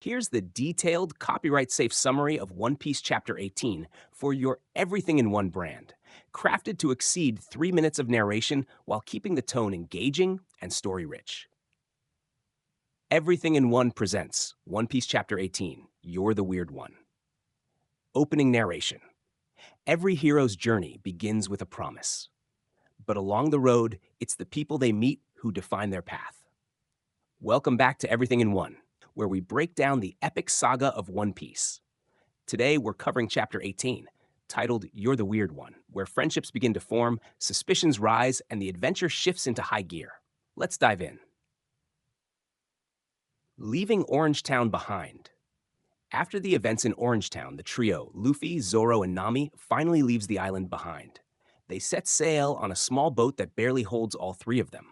Here's the detailed, copyright-safe summary of One Piece Chapter 18 for your everything-in-one brand, crafted to exceed 3 minutes of narration while keeping the tone engaging and story-rich. Everything in One presents One Piece Chapter 18, You're the Weird One. Opening narration. Every hero's journey begins with a promise. But along the road, it's the people they meet who define their path. Welcome back to Everything in One, where we break down the epic saga of One Piece. Today, we're covering Chapter 18, titled You're the Weird One, where friendships begin to form, suspicions rise, and the adventure shifts into high gear. Let's dive in. Leaving Orangetown behind. After the events in Orangetown, the trio, Luffy, Zoro, and Nami, finally leaves the island behind. They set sail on a small boat that barely holds all three of them.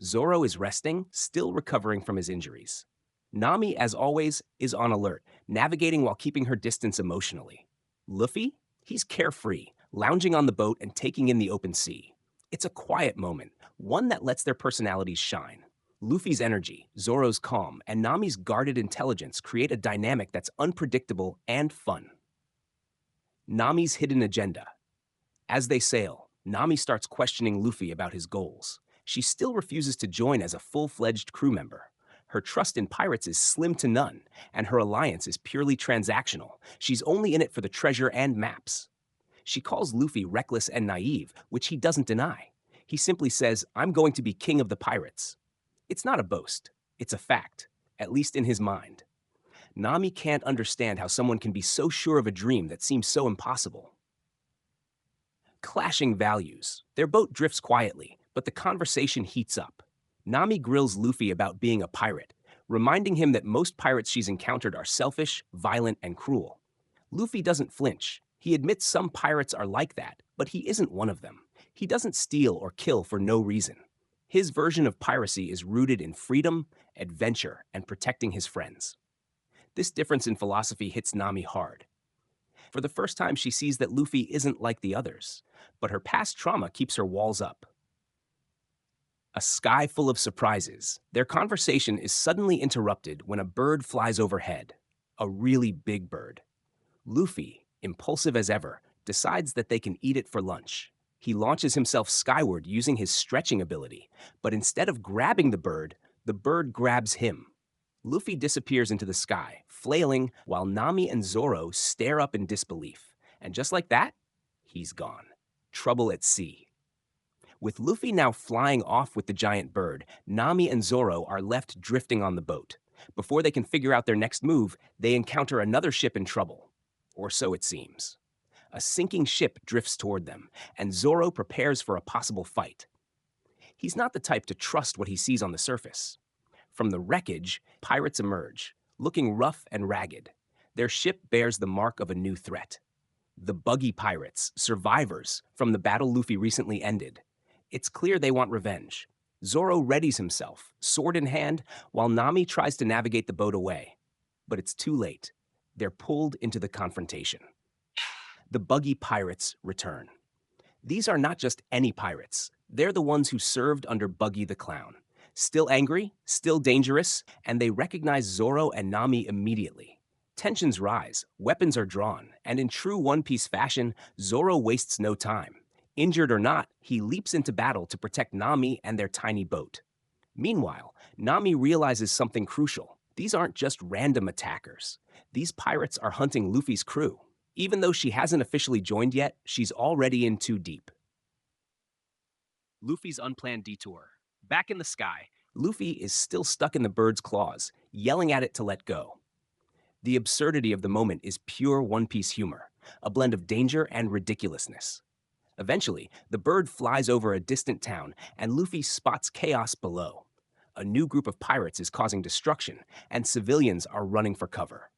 Zoro is resting, still recovering from his injuries. Nami, as always, is on alert, navigating while keeping her distance emotionally. Luffy? He's carefree, lounging on the boat and taking in the open sea. It's a quiet moment, one that lets their personalities shine. Luffy's energy, Zoro's calm, and Nami's guarded intelligence create a dynamic that's unpredictable and fun. Nami's hidden agenda. As they sail, Nami starts questioning Luffy about his goals. She still refuses to join as a full-fledged crew member. Her trust in pirates is slim to none, and her alliance is purely transactional. She's only in it for the treasure and maps. She calls Luffy reckless and naive, which he doesn't deny. He simply says, "I'm going to be king of the pirates." It's not a boast. It's a fact, at least in his mind. Nami can't understand how someone can be so sure of a dream that seems so impossible. Clashing values. Their boat drifts quietly, but the conversation heats up. Nami grills Luffy about being a pirate, reminding him that most pirates she's encountered are selfish, violent, and cruel. Luffy doesn't flinch. He admits some pirates are like that, but he isn't one of them. He doesn't steal or kill for no reason. His version of piracy is rooted in freedom, adventure, and protecting his friends. This difference in philosophy hits Nami hard. For the first time, she sees that Luffy isn't like the others, but her past trauma keeps her walls up. A sky full of surprises. Their conversation is suddenly interrupted when a bird flies overhead. A really big bird. Luffy, impulsive as ever, decides that they can eat it for lunch. He launches himself skyward using his stretching ability, but instead of grabbing the bird grabs him. Luffy disappears into the sky, flailing, while Nami and Zoro stare up in disbelief. And just like that, he's gone. Trouble at sea. With Luffy now flying off with the giant bird, Nami and Zoro are left drifting on the boat. Before they can figure out their next move, they encounter another ship in trouble. Or so it seems. A sinking ship drifts toward them, and Zoro prepares for a possible fight. He's not the type to trust what he sees on the surface. From the wreckage, pirates emerge, looking rough and ragged. Their ship bears the mark of a new threat. The Buggy pirates, survivors from the battle Luffy recently ended. It's clear they want revenge. Zoro readies himself, sword in hand, while Nami tries to navigate the boat away. But it's too late. They're pulled into the confrontation. The Buggy pirates return. These are not just any pirates. They're the ones who served under Buggy the Clown. Still angry, still dangerous, and they recognize Zoro and Nami immediately. Tensions rise, weapons are drawn, and in true One Piece fashion, Zoro wastes no time. Injured or not, he leaps into battle to protect Nami and their tiny boat. Meanwhile, Nami realizes something crucial. These aren't just random attackers. These pirates are hunting Luffy's crew. Even though she hasn't officially joined yet, she's already in too deep. Luffy's unplanned detour. Back in the sky, Luffy is still stuck in the bird's claws, yelling at it to let go. The absurdity of the moment is pure One Piece humor, a blend of danger and ridiculousness. Eventually, the bird flies over a distant town, and Luffy spots chaos below. A new group of pirates is causing destruction, and civilians are running for cover.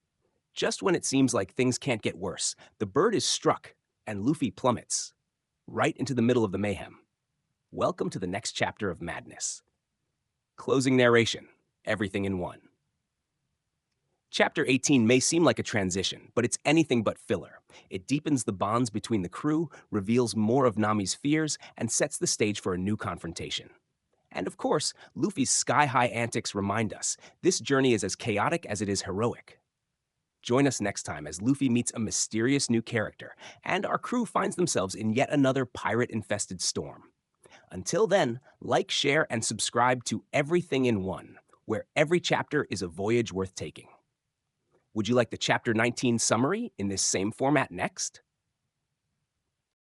Just when it seems like things can't get worse, the bird is struck, and Luffy plummets, right into the middle of the mayhem. Welcome to the next chapter of madness. Closing narration, everything in one. Chapter 18 may seem like a transition, but it's anything but filler. It deepens the bonds between the crew, reveals more of Nami's fears, and sets the stage for a new confrontation. And of course, Luffy's sky-high antics remind us this journey is as chaotic as it is heroic. Join us next time as Luffy meets a mysterious new character, and our crew finds themselves in yet another pirate-infested storm. Until then, like, share, and subscribe to Everything in One, where every chapter is a voyage worth taking. Would you like the Chapter 19 summary in this same format next?